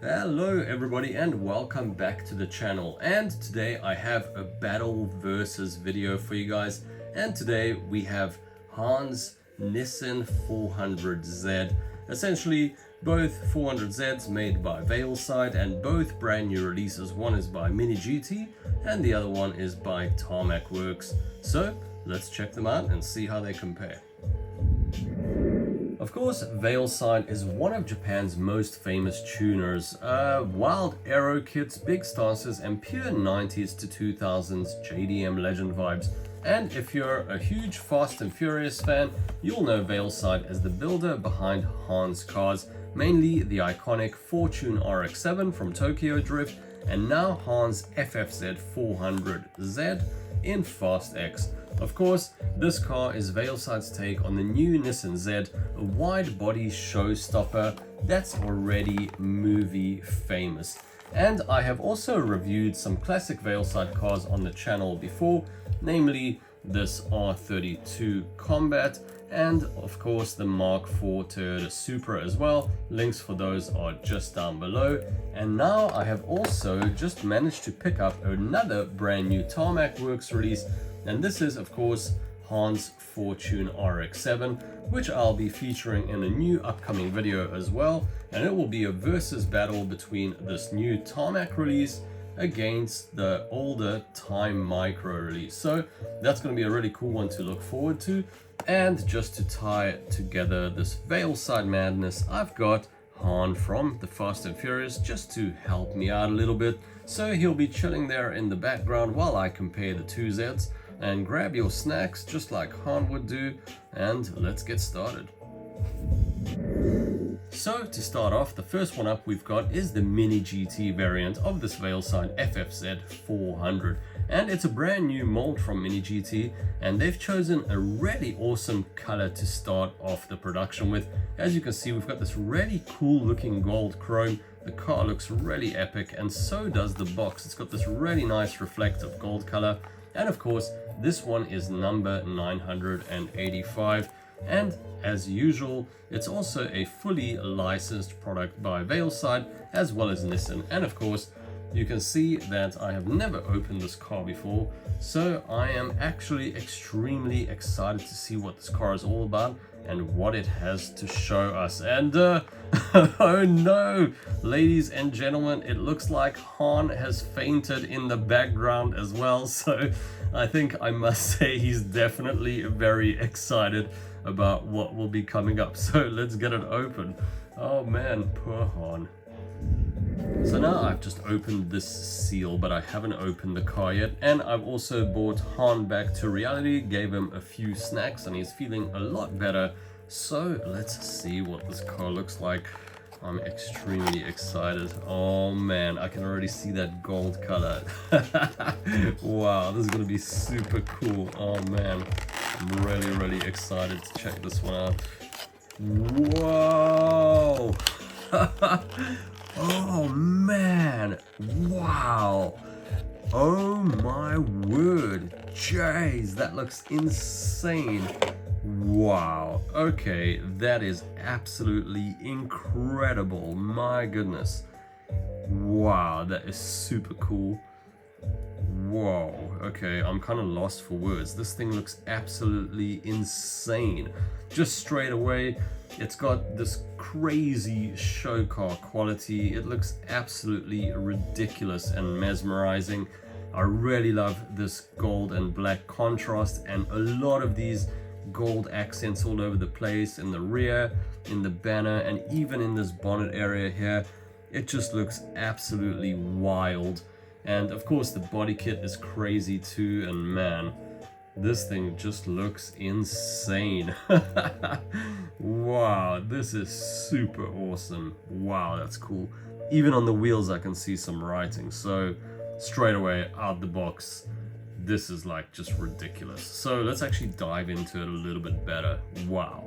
Hello everybody and welcome back to the channel, and today I have a battle versus video for you guys. And today we have Hans Nissan 400Z, essentially both 400Zs made by VeilSide and both brand new releases. One is by MiniGT and the other one is by Tarmac Works. So let's check them out and see how they compare. Of course, VeilSide is one of Japan's most famous tuners. Wild aero kits, big stances, and pure 90s to 2000s JDM legend vibes. And if you're a huge Fast and Furious fan, you'll know VeilSide as the builder behind Hans cars, mainly the iconic Fortune RX-7 from Tokyo Drift, and now Hans FFZ400Z in Fast X. Of course, this car is VeilSide's take on the new Nissan Z, a wide-body showstopper that's already movie famous. And I have also reviewed some classic VeilSide cars on the channel before, namely this R32 Combat and of course the Mark IV Toyota Supra as well. Links for those are just down below. And now I have also just managed to pick up another brand new Tarmac Works release, and this is of course Hans Fortune RX-7, which I'll be featuring in a new upcoming video as well. And it will be a versus battle between this new Tarmac release against the older Time Micro release. So that's going to be a really cool one to look forward to. And just to tie together this VeilSide madness, I've got Han from the Fast and Furious just to help me out a little bit. So he'll be chilling there in the background while I compare the two Zs. And grab your snacks just like Han would do, and let's get started. So to start off, the first one up we've got is the MiniGT variant of this VeilSide FFZ400. And it's a brand new mold from MiniGT, and they've chosen a really awesome color to start off the production with. As you can see, we've got this really cool looking gold chrome. The car looks really epic, and so does the box. It's got this really nice reflective gold color. And of course, this one is number 985. And as usual, it's also a fully licensed product by VeilSide as well as Nissan. And of course, you can see that I have never opened this car before, so I am actually extremely excited to see what this car is all about and what it has to show us. And oh no, ladies and gentlemen, it looks like Han has fainted in the background as well. So I think I must say he's definitely very excited about what will be coming up. So let's get it open. Oh man, poor Han. So now I've just opened this seal, but I haven't opened the car yet. And I've also brought Han back to reality, gave him a few snacks, and he's feeling a lot better. So let's see what this car looks like. I'm extremely excited. Oh man, I can already see that gold color. Wow, this is gonna be super cool. Oh man, I'm really excited to check this one out. Whoa! Oh man, wow. Oh my word, jeez, that looks insane. Wow, okay, that is absolutely incredible. My goodness. Wow, that is super cool. Whoa, okay, I'm kind of lost for words. This thing looks absolutely insane. Just straight away, it's got this crazy show car quality. It looks absolutely ridiculous and mesmerizing. I really love this gold and black contrast, and a lot of these gold accents all over the place, in the rear, in the banner, and even in this bonnet area here. It just looks absolutely wild. And of course the body kit is crazy too, and man, this thing just looks insane. Wow, this is super awesome. Wow, that's cool. Even on the wheels I can see some writing, so straight away out the box, this is like just ridiculous. So let's actually dive into it a little bit better. Wow.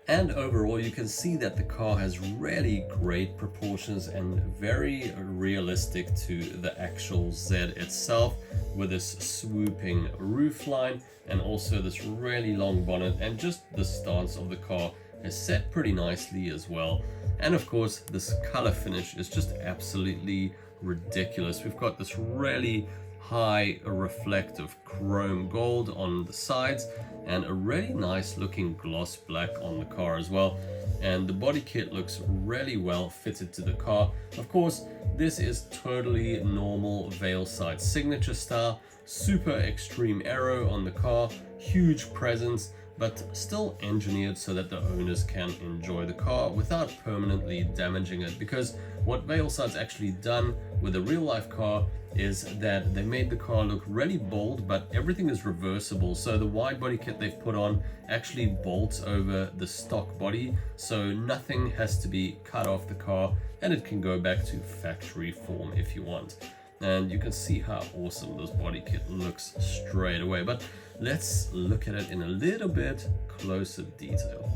And overall, you can see that the car has really great proportions and very realistic to the actual Z itself, with this swooping roofline and also this really long bonnet, and just the stance of the car is set pretty nicely as well. And of course, this color finish is just absolutely ridiculous. We've got this really high reflective chrome gold on the sides and a really nice looking gloss black on the car as well. And the body kit looks really well fitted to the car. Of course, this is totally normal VeilSide signature style, super extreme aero on the car, huge presence, but still engineered so that the owners can enjoy the car without permanently damaging it. Because what VeilSide's actually done with a real life car is that they made the car look really bold, but everything is reversible. So the wide body kit they've put on actually bolts over the stock body, so nothing has to be cut off the car and it can go back to factory form if you want. And you can see how awesome this body kit looks straight away. But let's look at it in a little bit closer detail.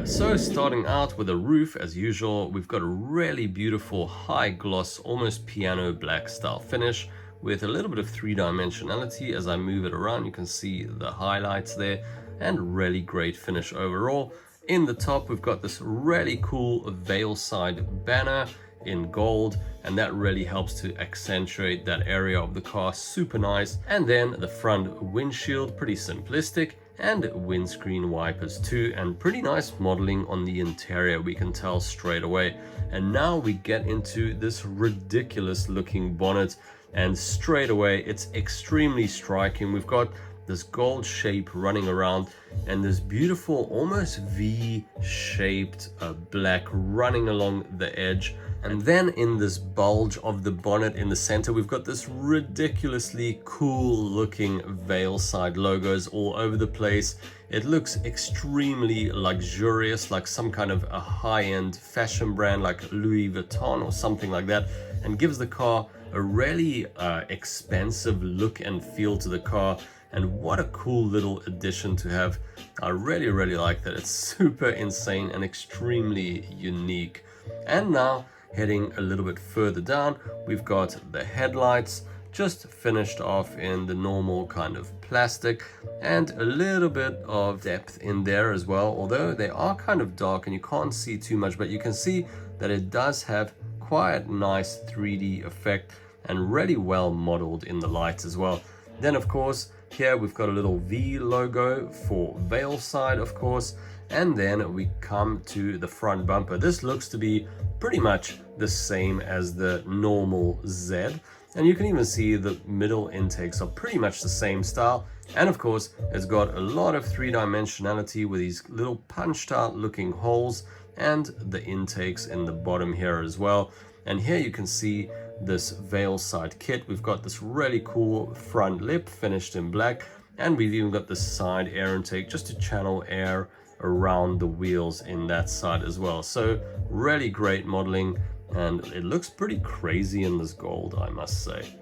So starting out with the roof, as usual, we've got a really beautiful high gloss, almost piano black style finish with a little bit of three-dimensionality. As I move it around, you can see the highlights there, and really great finish overall. In the top, we've got this really cool VeilSide banner in gold, and that really helps to accentuate that area of the car. Super nice. And then the front windshield, pretty simplistic, and windscreen wipers too, and pretty nice modeling on the interior, we can tell straight away. And now we get into this ridiculous looking bonnet, and straight away it's extremely striking. We've got this gold shape running around and this beautiful almost V-shaped black running along the edge. And then in this bulge of the bonnet in the center, we've got this ridiculously cool looking VeilSide logos all over the place. It looks extremely luxurious, like some kind of a high-end fashion brand like Louis Vuitton or something like that, and gives the car a really expensive look and feel to the car. And what a cool little addition to have. I really like that. It's super insane and extremely unique. And now heading a little bit further down, we've got the headlights just finished off in the normal kind of plastic, and a little bit of depth in there as well, although they are kind of dark and you can't see too much, but you can see that it does have quite nice 3D effect and really well modeled in the lights as well. Then of course here we've got a little V logo for VeilSide, of course, and then we come to the front bumper. This looks to be pretty much the same as the normal Z, and you can even see the middle intakes are pretty much the same style. And of course it's got a lot of three-dimensionality with these little punched out looking holes and the intakes in the bottom here as well. And here you can see this VeilSide kit. We've got this really cool front lip finished in black, and we've even got the side air intake just to channel air around the wheels in that side as well. So really great modeling, and it looks pretty crazy in this gold, I must say.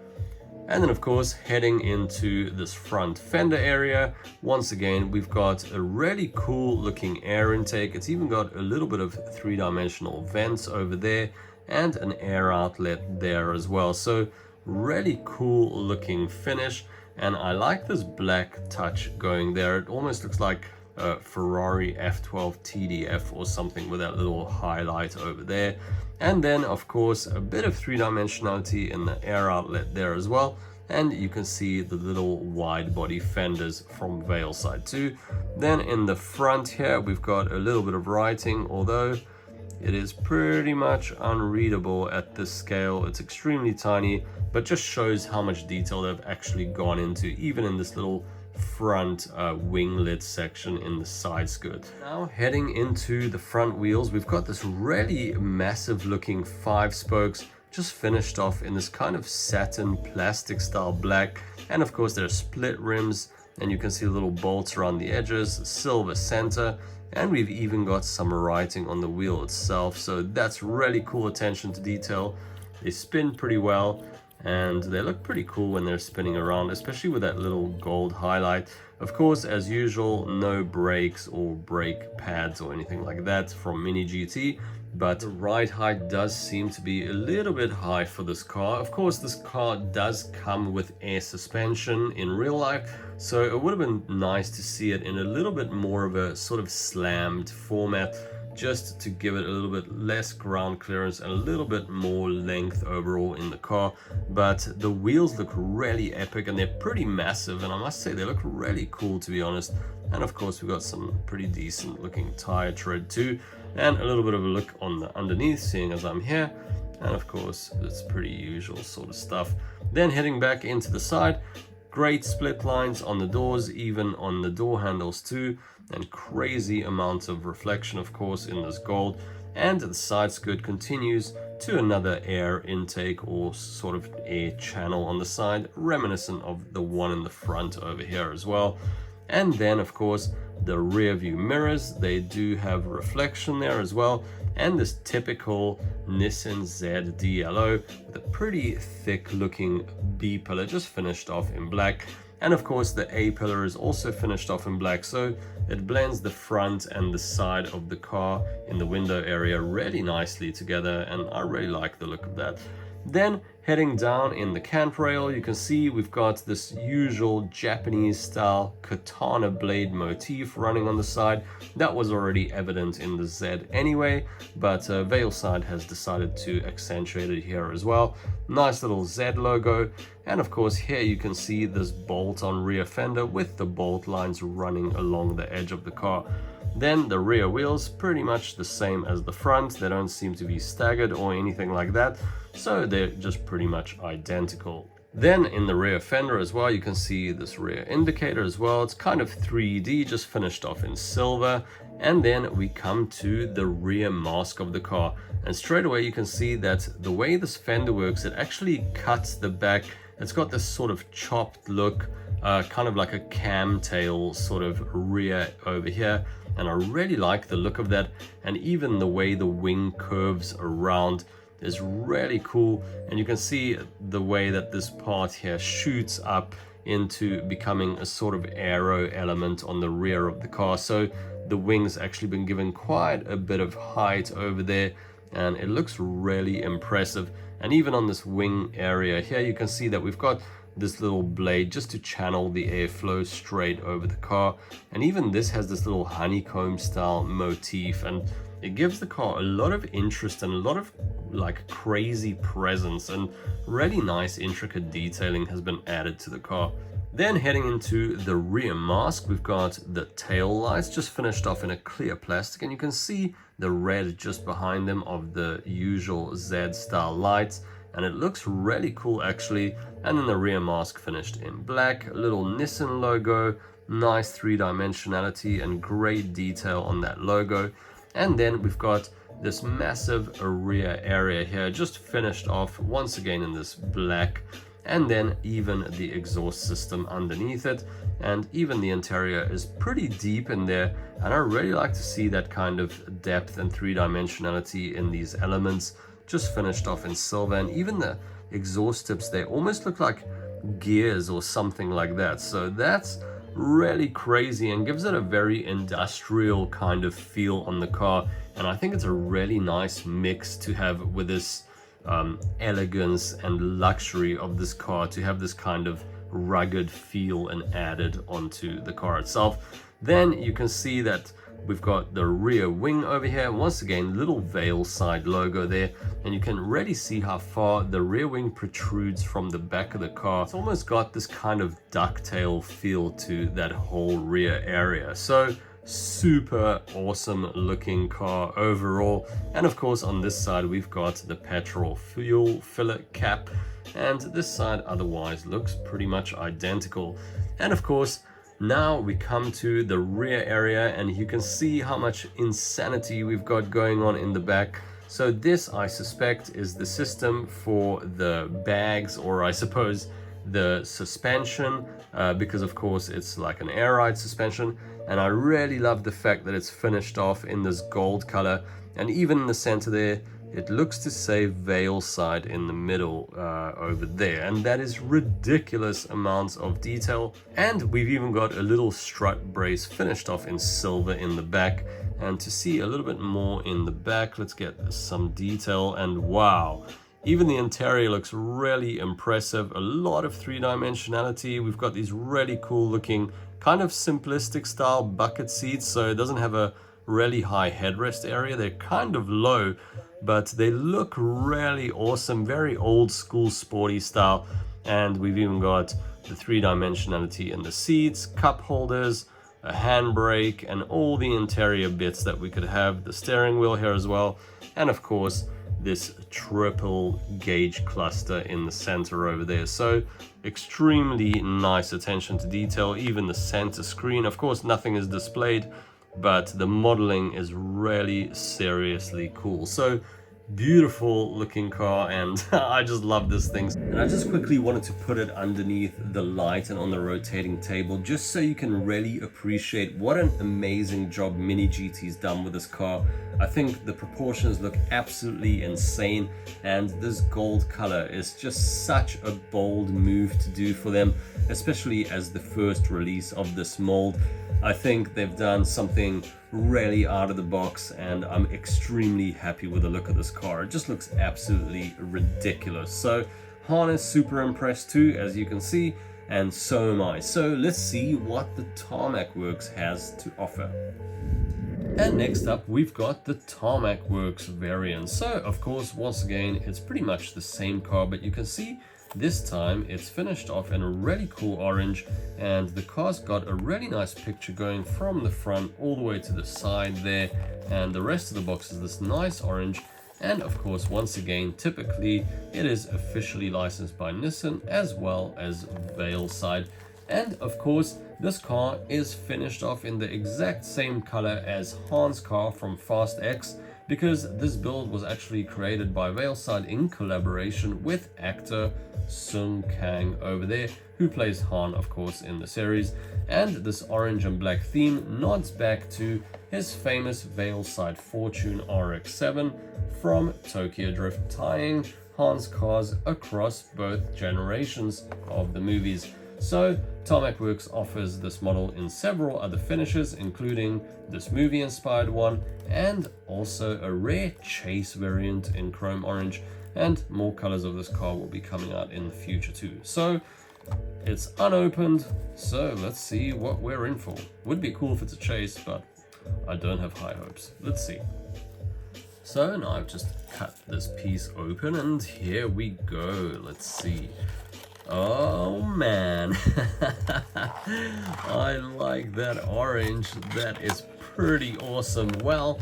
And then of course heading into this front fender area, once again we've got a really cool looking air intake. It's even got a little bit of three-dimensional vents over there and an air outlet there as well. So really cool looking finish, and I like this black touch going there. It almost looks like a Ferrari F12 TDF or something with that little highlight over there. And then of course a bit of three-dimensionality in the air outlet there as well, and you can see the little wide body fenders from VeilSide too. Then in the front here we've got a little bit of writing, although it is pretty much unreadable at this scale. It's extremely tiny, but just shows how much detail they've actually gone into, even in this little front winglet section in the side skirt. Now heading into the front wheels, we've got this really massive looking 5 spokes just finished off in this kind of satin plastic style black, and of course there are split rims, and you can see little bolts around the edges, silver center, and we've even got some writing on the wheel itself. So that's really cool attention to detail. They spin pretty well, and they look pretty cool when they're spinning around, especially with that little gold highlight. Of course, as usual, no brakes or brake pads or anything like that from MiniGT, but the ride height does seem to be a little bit high for this car. Of course, this car does come with air suspension in real life, so it would have been nice to see it in a little bit more of a sort of slammed format, just to give it a little bit less ground clearance and a little bit more length overall in the car. But the wheels look really epic, and they're pretty massive, and I must say they look really cool, to be honest. And of course we've got some pretty decent looking tire tread too, and a little bit of a look on the underneath, seeing as I'm here. And of course it's pretty usual sort of stuff. Then heading back into the side, great split lines on the doors, even on the door handles too, and crazy amounts of reflection of course in this gold. And the side skirt continues to another air intake or sort of air channel on the side, reminiscent of the one in the front over here as well. And then of course the rear view mirrors, they do have reflection there as well, and this typical Nissan Z DLO with a pretty thick looking B pillar just finished off in black. And of course the A pillar is also finished off in black, so it blends the front and the side of the car in the window area really nicely together, and I really like the look of that. Then heading down in the cant rail, you can see we've got this usual Japanese style katana blade motif running on the side. That was already evident in the Z anyway, but VeilSide has decided to accentuate it here as well. Nice little Z logo, and of course here you can see this bolt on rear fender with the bolt lines running along the edge of the car. Then the rear wheels, pretty much the same as the front. They don't seem to be staggered or anything like that, so they're just pretty much identical. Then in the rear fender as well, you can see this rear indicator as well. It's kind of 3D, just finished off in silver. And then we come to the rear mask of the car, and straight away you can see that the way this fender works, it actually cuts the back. It's got this sort of chopped look, kind of like a cam tail sort of rear over here, and I really like the look of that. And even the way the wing curves around is really cool, and you can see the way that this part here shoots up into becoming a sort of aero element on the rear of the car. So the wings actually been given quite a bit of height over there, and it looks really impressive. And even on this wing area here, you can see that we've got this little blade just to channel the airflow straight over the car. And even this has this little honeycomb style motif, and it gives the car a lot of interest and a lot of like crazy presence, and really nice intricate detailing has been added to the car. Then heading into the rear mask, we've got the tail lights just finished off in a clear plastic, and you can see the red just behind them of the usual Z style lights, and it looks really cool actually. And then the rear mask finished in black, a little Nissan logo, nice three-dimensionality and great detail on that logo. And then we've got this massive rear area here just finished off once again in this black, and then even the exhaust system underneath it, and even the interior is pretty deep in there, and I really like to see that kind of depth and three-dimensionality in these elements just finished off in silver. And even the exhaust tips, they almost look like gears or something like that, so that's really crazy and gives it a very industrial kind of feel on the car. And I think it's a really nice mix to have with this elegance and luxury of this car, to have this kind of rugged feel and added onto the car itself. Then you can see that we've got the rear wing over here, once again little VeilSide logo there, and you can really see how far the rear wing protrudes from the back of the car. It's almost got this kind of ducktail feel to that whole rear area. So super awesome looking car overall. And of course on this side we've got the petrol fuel filler cap, and this side otherwise looks pretty much identical. And of course now we come to the rear area, and you can see how much insanity we've got going on in the back. So this, I suspect, is the system for the bags, or I suppose the suspension, because of course it's like an air ride suspension. And I really love the fact that it's finished off in this gold color, and even in the center there it looks to say VeilSide in the middle over there, and that is ridiculous amounts of detail. And we've even got a little strut brace finished off in silver in the back. And to see a little bit more in the back, let's get some detail, and wow, even the interior looks really impressive. A lot of three-dimensionality. We've got these really cool looking kind of simplistic style bucket seats, so it doesn't have a really high headrest area. They're kind of low, but they look really awesome, very old school sporty style. And we've even got the three-dimensionality in the seats, cup holders, a handbrake, and all the interior bits that we could have, the steering wheel here as well, and of course this triple gauge cluster in the center over there. So extremely nice attention to detail, even the center screen. Of course nothing is displayed, but the modeling is really seriously cool. So beautiful looking car, and I just love this thing. And I just quickly wanted to put it underneath the light and on the rotating table, just so you can really appreciate what an amazing job MiniGT's done with this car. I think the proportions look absolutely insane, and this gold color is just such a bold move to do for them, especially as the first release of this mold. I think they've done something really out of the box, and I'm extremely happy with the look of this car. It just looks absolutely ridiculous. So Han is super impressed too, as you can see, and so am I. So let's see what the Tarmac Works has to offer. And next up, we've got the Tarmac Works variant. So of course, once again, it's pretty much the same car, but you can see this time it's finished off in a really cool orange, and the car's got a really nice picture going from the front all the way to the side there, and the rest of the box is this nice orange. And of course, once again, typically it is officially licensed by Nissan as well as VeilSide. And of course, this car is finished off in the exact same color as Han's car from Fast X, because this build was actually created by VeilSide in collaboration with actor Sung Kang over there, who plays Han, of course, in the series. And this orange and black theme nods back to his famous VeilSide Fortune RX-7 from Tokyo Drift, tying Han's cars across both generations of the movies. So Tarmac Works offers this model in several other finishes, including this movie inspired one, and also a rare chase variant in chrome orange, and more colors of this car will be coming out in the future too. So it's unopened, so let's see what we're in for. Would be cool if it's a chase, but I don't have high hopes. Let's see. So now I've just cut this piece open, and here we go. Let's see. Oh man, I like that orange. That is pretty awesome. Well,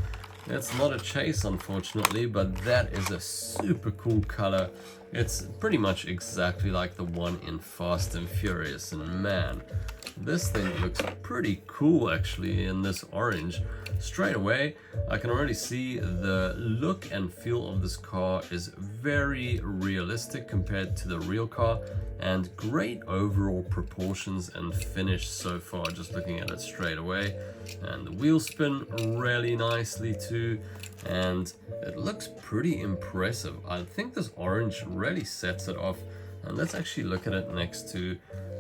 it's not a chase unfortunately, but that is a super cool color. It's pretty much exactly like the one in Fast and Furious, and man, this thing looks pretty cool actually in this orange. Straight away, I can already see the look and feel of this car is very realistic compared to the real car, and great overall proportions and finish so far, just looking at it straight away. And the wheel spin really nicely too, and it looks pretty impressive. I think this orange really sets it off, and let's actually look at it next to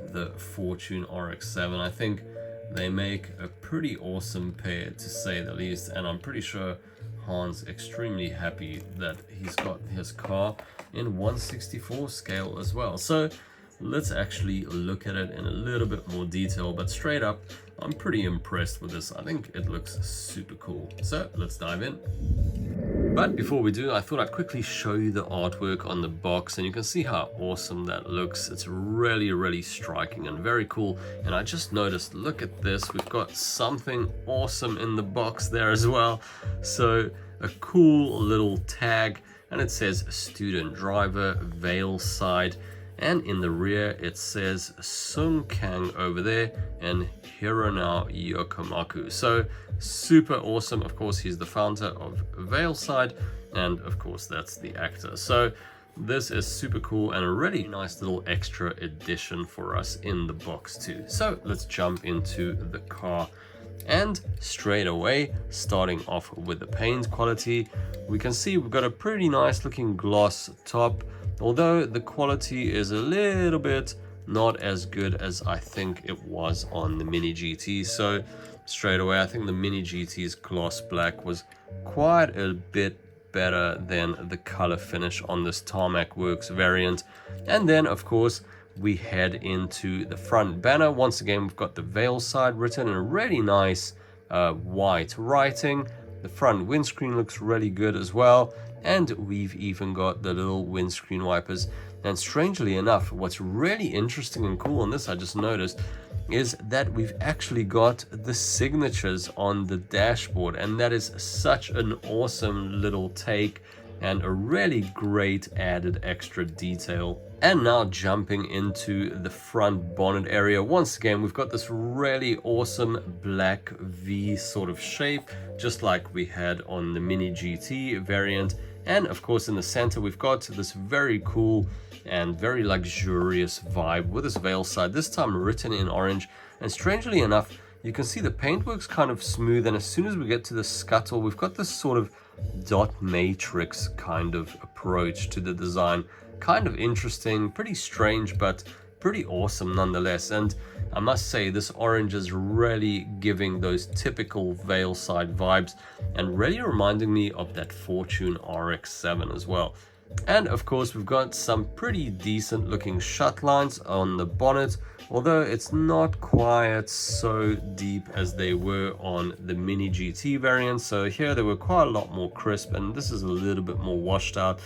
the Fortune RX-7. I think they make a pretty awesome pair, to say the least, and I'm pretty sure Han's extremely happy that he's got his car in 1/64 scale as well. So let's actually look at it in a little bit more detail, but straight up, I'm pretty impressed with this. I think it looks super cool. So let's dive in. But before we do, I thought I'd quickly show you the artwork on the box, and you can see how awesome that looks. It's really, really striking and very cool. And I just noticed, look at this, we've got something awesome in the box there as well. So a cool little tag, and it says student driver VeilSide, and in the rear it says Sung Kang over there and Hironao Yokomaku. So super awesome. Of course, he's the founder of VeilSide, and of course that's the actor. So this is super cool and a really nice little extra addition for us in the box too. So let's jump into the car. And straight away, starting off with the paint quality, we can see we've got a pretty nice looking gloss top, although the quality is a little bit not as good as I think it was on the MiniGT. So straight away, I think the MiniGT's gloss black was quite a bit better than the color finish on this Tarmac Works variant. And then of course we head into the front banner. Once again, we've got the VeilSide written in a really nice white writing. The front windscreen looks really good as well, and we've even got the little windscreen wipers. And strangely enough, what's really interesting and cool on this, I just noticed, is that we've actually got the signatures on the dashboard, and that is such an awesome little take and a really great added extra detail. And now jumping into the front bonnet area, once again we've got this really awesome black V sort of shape, just like we had on the Mini GT variant. And of course in the center we've got this very cool and very luxurious vibe with this VeilSide, this time written in orange. And strangely enough, you can see the paintwork's kind of smooth, and as soon as we get to the scuttle, we've got this sort of dot matrix kind of approach to the design. Kind of interesting, pretty strange, but pretty awesome nonetheless. And I must say, this orange is really giving those typical VeilSide vibes and really reminding me of that Fortune RX-7 as well. And of course we've got some pretty decent looking shut lines on the bonnet, although it's not quite so deep as they were on the Mini GT variant. So here they were quite a lot more crisp, and this is a little bit more washed out.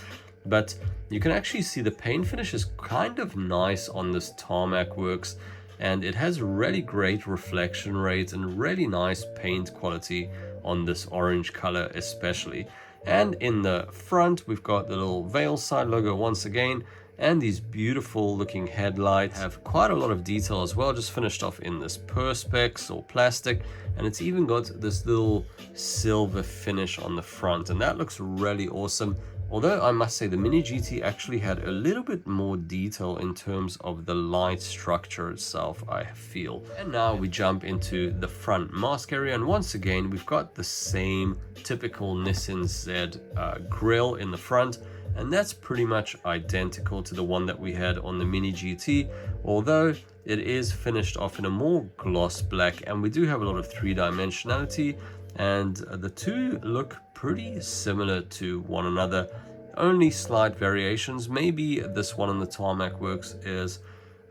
But you can actually see the paint finish is kind of nice on this Tarmac Works, and it has really great reflection rate and really nice paint quality on this orange color especially. And in the front we've got the little VeilSide logo once again, and these beautiful looking headlights have quite a lot of detail as well, just finished off in this perspex or plastic, and it's even got this little silver finish on the front, and that looks really awesome. Although I must say the Mini GT actually had a little bit more detail in terms of the light structure itself, I feel. And now we jump into the front mask area, and once again we've got the same typical Nissan Z grille in the front, and that's pretty much identical to the one that we had on the Mini GT, although it is finished off in a more gloss black, and we do have a lot of three-dimensionality, and the two look pretty similar to one another. Only slight variations. Maybe this one on the Tarmac Works is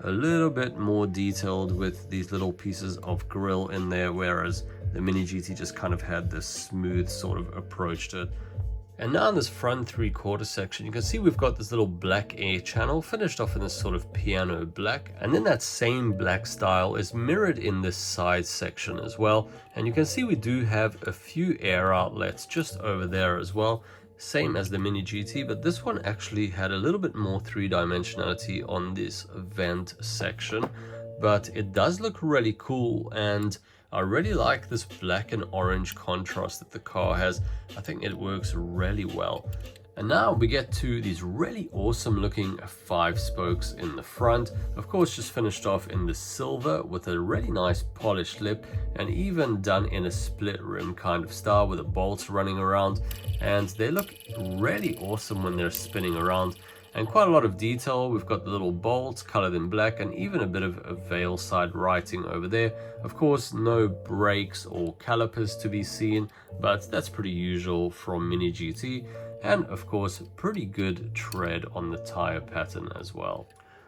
a little bit more detailed with these little pieces of grille in there, whereas the Mini GT just kind of had this smooth sort of approach to it. And now in this front three-quarter section, you can see we've got this little black air channel finished off in this sort of piano black, and then that same black style is mirrored in this side section as well. And you can see we do have a few air outlets just over there as well, same as the Mini GT, but this one actually had a little bit more three-dimensionality on this vent section. But it does look really cool, and I really like this black and orange contrast that the car has. I think it works really well. And now we get to these really awesome looking 5 spokes in the front. Of course, just finished off in the silver with a really nice polished lip, and even done in a split rim kind of style with the bolts running around. And they look really awesome when they're spinning around. And quite a lot of detail. We've got the little bolts colored in black, and even a bit of a VeilSide writing over there. Of course, no brakes or calipers to be seen, but that's pretty usual from Mini GT. And of course, pretty good tread on the tire pattern as well.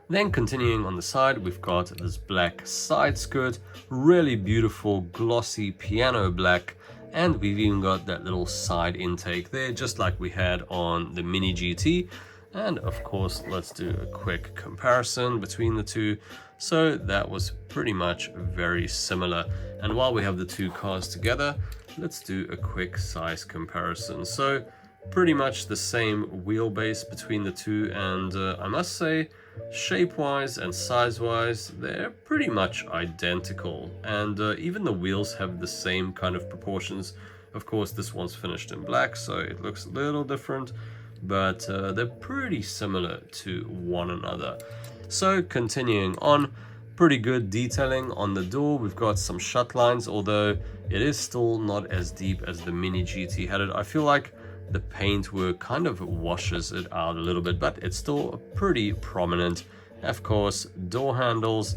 Then continuing on the side, we've got this black side skirt, really beautiful glossy piano black, and we've even got that little side intake there, just like we had on the Mini GT. And of course, let's do a quick comparison between the two. So that was pretty much very similar. And while we have the two cars together, let's do a quick size comparison. So pretty much the same wheelbase between the two, and I must say, shape-wise and size-wise, they're pretty much identical. And even the wheels have the same kind of proportions. Of course, this one's finished in black, so it looks a little different, but they're pretty similar to one another. So continuing on, pretty good detailing on the door. We've got some shut lines, although it is still not as deep as the Mini GT had it. I feel like the paintwork kind of washes it out a little bit, but it's still pretty prominent. Of course, door handles,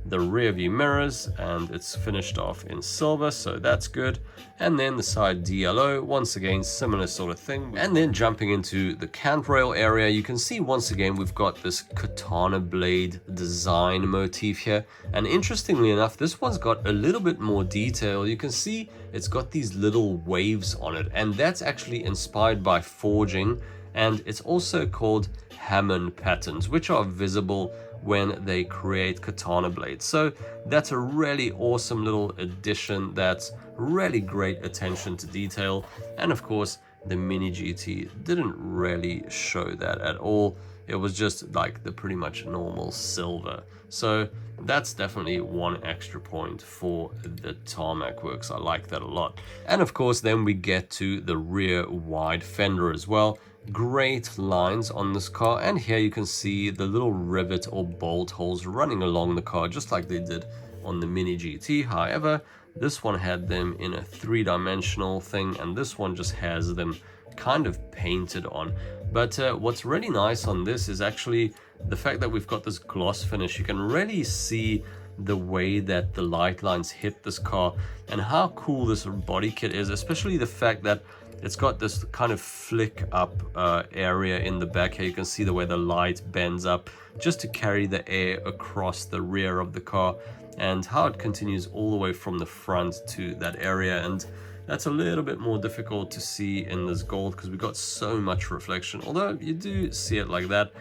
the rear view mirrors, and it's finished off in silver, so that's good. And then the side DLO, once again similar sort of thing. And then jumping into the cant rail area, you can see once again we've got this katana blade design motif here, and interestingly enough this one's got a little bit more detail. You can see it's got these little waves on it, and that's actually inspired by forging, and it's also called Hammond patterns, which are visible when they create katana blades. So that's a really awesome little addition. That's really great attention to detail, and of course the MiniGT didn't really show that at all. It was just like the pretty much normal silver. So that's definitely one extra point for the Tarmac Works. I like that a lot. And of course then we get to the rear wide fender as well. Great lines on this car, and here you can see the little rivet or bolt holes running along the car just like they did on the MiniGT. However, this one had them in a three-dimensional thing, and this one just has them kind of painted on. But what's really nice on this is actually the fact that we've got this gloss finish. You can really see the way that the light lines hit this car and how cool this body kit is, especially the fact that it's got this kind of flick up area in the back here. You can see the way the light bends up just to carry the air across the rear of the car, and how it continues all the way from the front to that area. And that's a little bit more difficult to see in this gold because we've got so much reflection, although you do see it like that.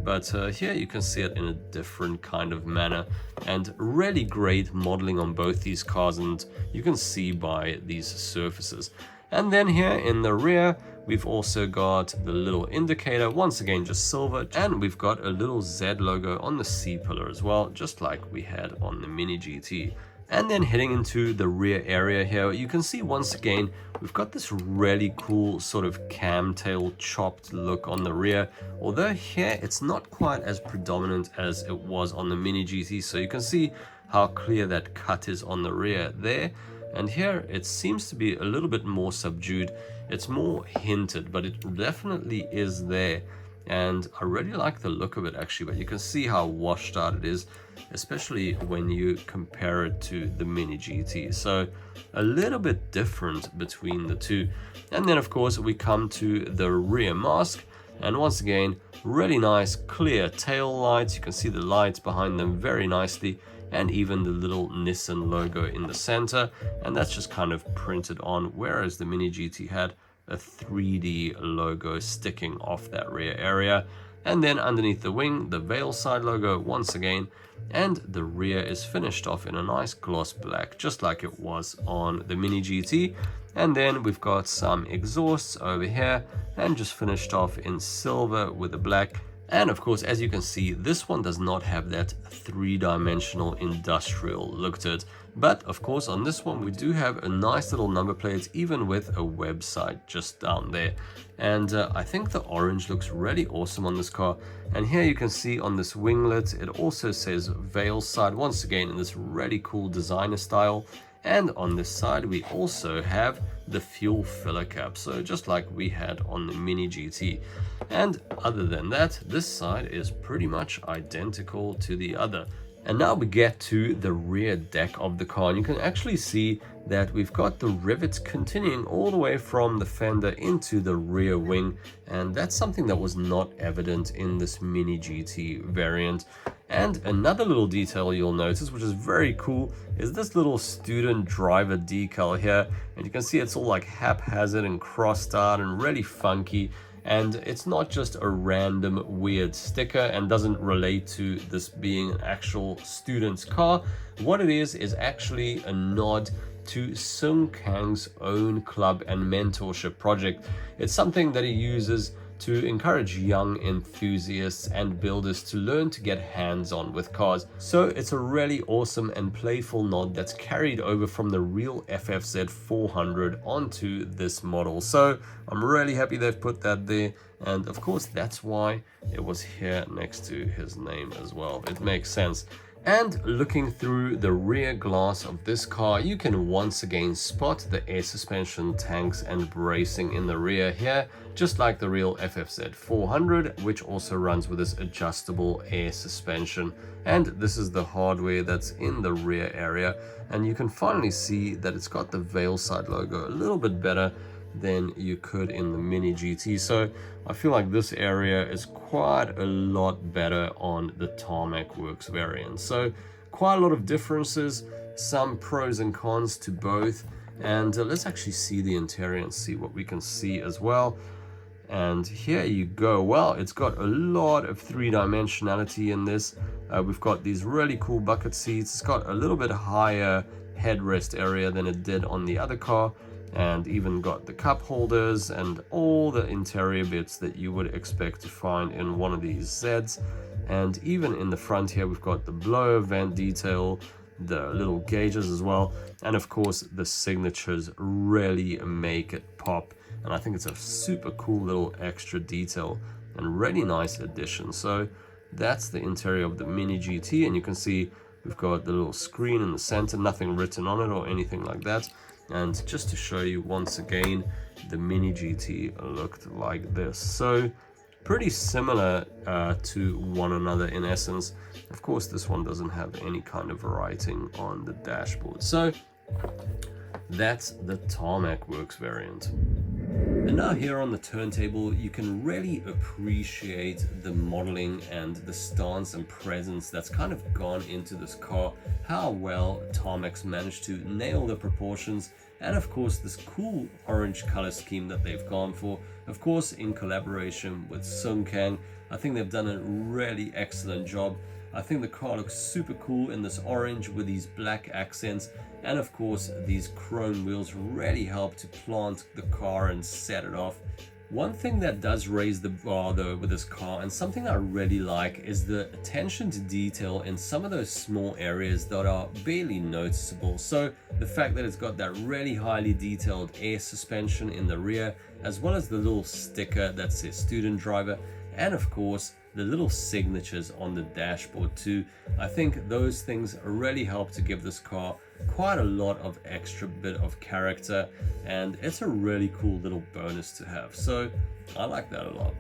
But here you can see it in a different kind of manner, and really great modeling on both these cars, and you can see by these surfaces. And then here in the rear we've also got the little indicator, once again just silver, and we've got a little Z logo on the C pillar as well, just like we had on the MiniGT. And then heading into the rear area here, you can see once again we've got this really cool sort of camtail chopped look on the rear, although here it's not quite as predominant as it was on the MiniGT. So you can see how clear that cut is on the rear there, and here it seems to be a little bit more subdued. It's more hinted, but it definitely is there, and I really like the look of it actually. But you can see how washed out it is, especially when you compare it to the MiniGT. So a little bit different between the two. And then of course we come to the rear mask, and once again really nice clear tail lights. You can see the lights behind them very nicely, and even the little Nissan logo in the center, and that's just kind of printed on, whereas the MiniGT had a 3D logo sticking off that rear area. And then underneath the wing, the VeilSide logo once again, and the rear is finished off in a nice gloss black, just like it was on the MiniGT. And then we've got some exhausts over here, and just finished off in silver with the black. And of course, as you can see, this one does not have that three-dimensional industrial look to it. But of course, on this one, we do have a nice little number plate, even with a website just down there. And I think the orange looks really awesome on this car. And here you can see on this winglet, it also says VeilSide, once again in this really cool designer style. And on this side, we also have the fuel filler cap, so just like we had on the MiniGT. And other than that, this side is pretty much identical to the other. And now we get to the rear deck of the car, and you can actually see that we've got the rivets continuing all the way from the fender into the rear wing, and that's something that was not evident in this MiniGT variant. And another little detail you'll notice, which is very cool, is this little student driver decal here, and you can see it's all like haphazard and crossed out and really funky. And it's not just a random weird sticker and doesn't relate to this being an actual student's car. What it is actually a nod to Sung Kang's own club and mentorship project. It's something that he uses to encourage young enthusiasts and builders to learn to get hands-on with cars. So it's a really awesome and playful nod that's carried over from the real FFZ400 onto this model. So I'm really happy they've put that there, and of course that's why it was here next to his name as well. It makes sense. And looking through the rear glass of this car, you can once again spot the air suspension tanks and bracing in the rear here, just like the real FFZ400, which also runs with this adjustable air suspension. And this is the hardware that's in the rear area, and you can finally see that it's got the VeilSide logo a little bit better than you could in the Mini GT. So I feel like this area is quite a lot better on the Tarmac Works variant. So quite a lot of differences, some pros and cons to both. And let's actually see the interior and see what we can see as well. And here you go. Well, it's got a lot of three-dimensionality in this. We've got these really cool bucket seats. It's got a little bit higher headrest area than it did on the other car, and even got the cup holders and all the interior bits that you would expect to find in one of these Zs. And even in the front here, we've got the blower vent detail, the little gauges as well, and of course the signatures really make it pop. And I think it's a super cool little extra detail and really nice addition. So that's the interior of the Mini GT, and you can see we've got the little screen in the center, nothing written on it or anything like that. And just to show you once again, the Mini GT looked like this. So pretty similar to one another in essence. Of course, this one doesn't have any kind of writing on the dashboard. So that's the Tarmac Works variant. And now here on the turntable, you can really appreciate the modeling and the stance and presence that's kind of gone into this car, how well Tarmac's managed to nail the proportions, and of course this cool orange color scheme that they've gone for, of course in collaboration with Sung Kang. I think they've done a really excellent job. I think the car looks super cool in this orange with these black accents, and of course these chrome wheels really help to plant the car and set it off. One thing that does raise the bar though with this car, and something I really like, is the attention to detail in some of those small areas that are barely noticeable. So the fact that it's got that really highly detailed air suspension in the rear, as well as the little sticker that says student driver, and of course the little signatures on the dashboard too. I think those things really help to give this car quite a lot of extra bit of character, and it's a really cool little bonus to have. So I like that a lot.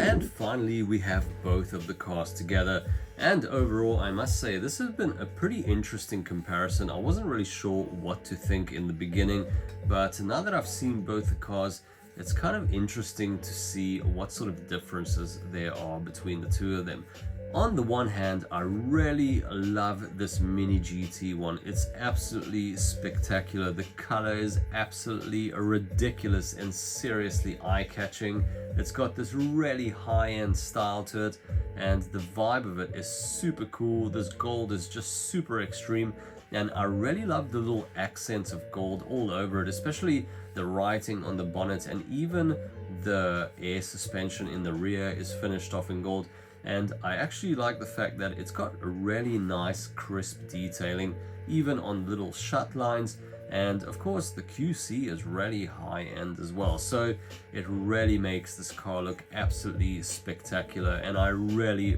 And finally we have both of the cars together, and overall I must say this has been a pretty interesting comparison. I wasn't really sure what to think in the beginning, but now that I've seen both the cars, it's kind of interesting to see what sort of differences there are between the two of them. On the one hand, I really love this Mini GT one. It's absolutely spectacular. The color is absolutely ridiculous and seriously eye-catching. It's got this really high-end style to it, and the vibe of it is super cool. This gold is just super extreme, and I really love the little accents of gold all over it, especially the writing on the bonnet, and even the air suspension in the rear is finished off in gold. And I actually like the fact that it's got a really nice crisp detailing even on little shut lines, and of course the QC is really high end as well, so it really makes this car look absolutely spectacular. And I really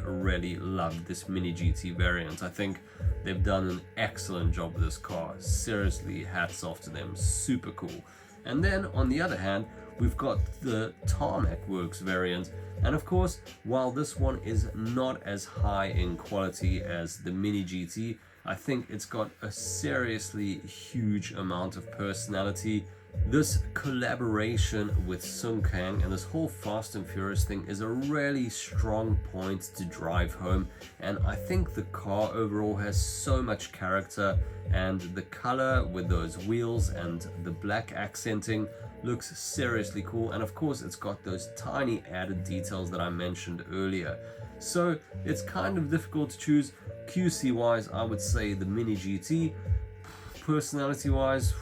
love this Mini GT variant. I think they've done an excellent job with this car. Seriously, hats off to them, super cool. And then on the other hand, we've got the Tarmac Works variant, and of course while this one is not as high in quality as the Mini GT, I think it's got a seriously huge amount of personality. This collaboration with Sung Kang and this whole Fast and Furious thing is a really strong point to drive home, and I think the car overall has so much character, and the color with those wheels and the black accenting looks seriously cool. And of course it's got those tiny added details that I mentioned earlier. So it's kind of difficult to choose. QC wise, I would say the Mini GT. Personality wise,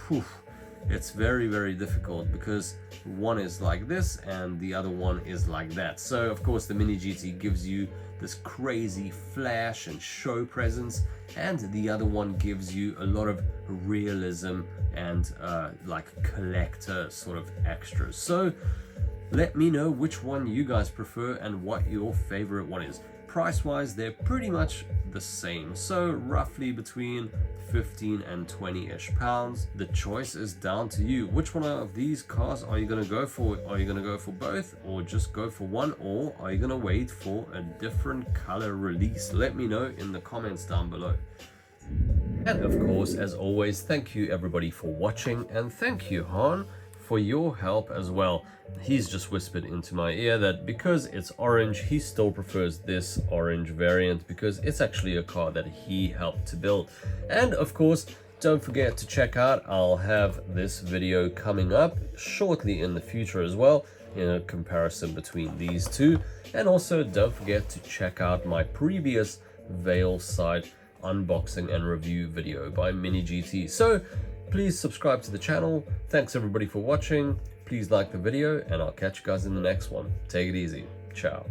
it's very difficult, because one is like this and the other one is like that. So of course the Mini GT gives you this crazy flash and show presence, and the other one gives you a lot of realism and like collector sort of extras. So Let me know which one you guys prefer and what your favorite one is. Price wise, they're pretty much the same, so roughly between 15 and 20-ish pounds. The choice is down to you. Which one of these cars are you going to go for? Are you going to go for both, or just go for one, or are you going to wait for a different color release? Let me know in the comments down below. And of course, as always, thank you everybody for watching, and thank you Han for your help as well. He's just whispered into my ear that because it's orange, he still prefers this orange variant because it's actually a car that he helped to build. And of course, don't forget to check out, I'll have this video coming up shortly in the future as well, in a comparison between these two. And also don't forget to check out my previous VeilSide unboxing and review video by MiniGT. So please subscribe to the channel. Thanks everybody for watching. Please like the video, and I'll catch you guys in the next one. Take it easy. Ciao.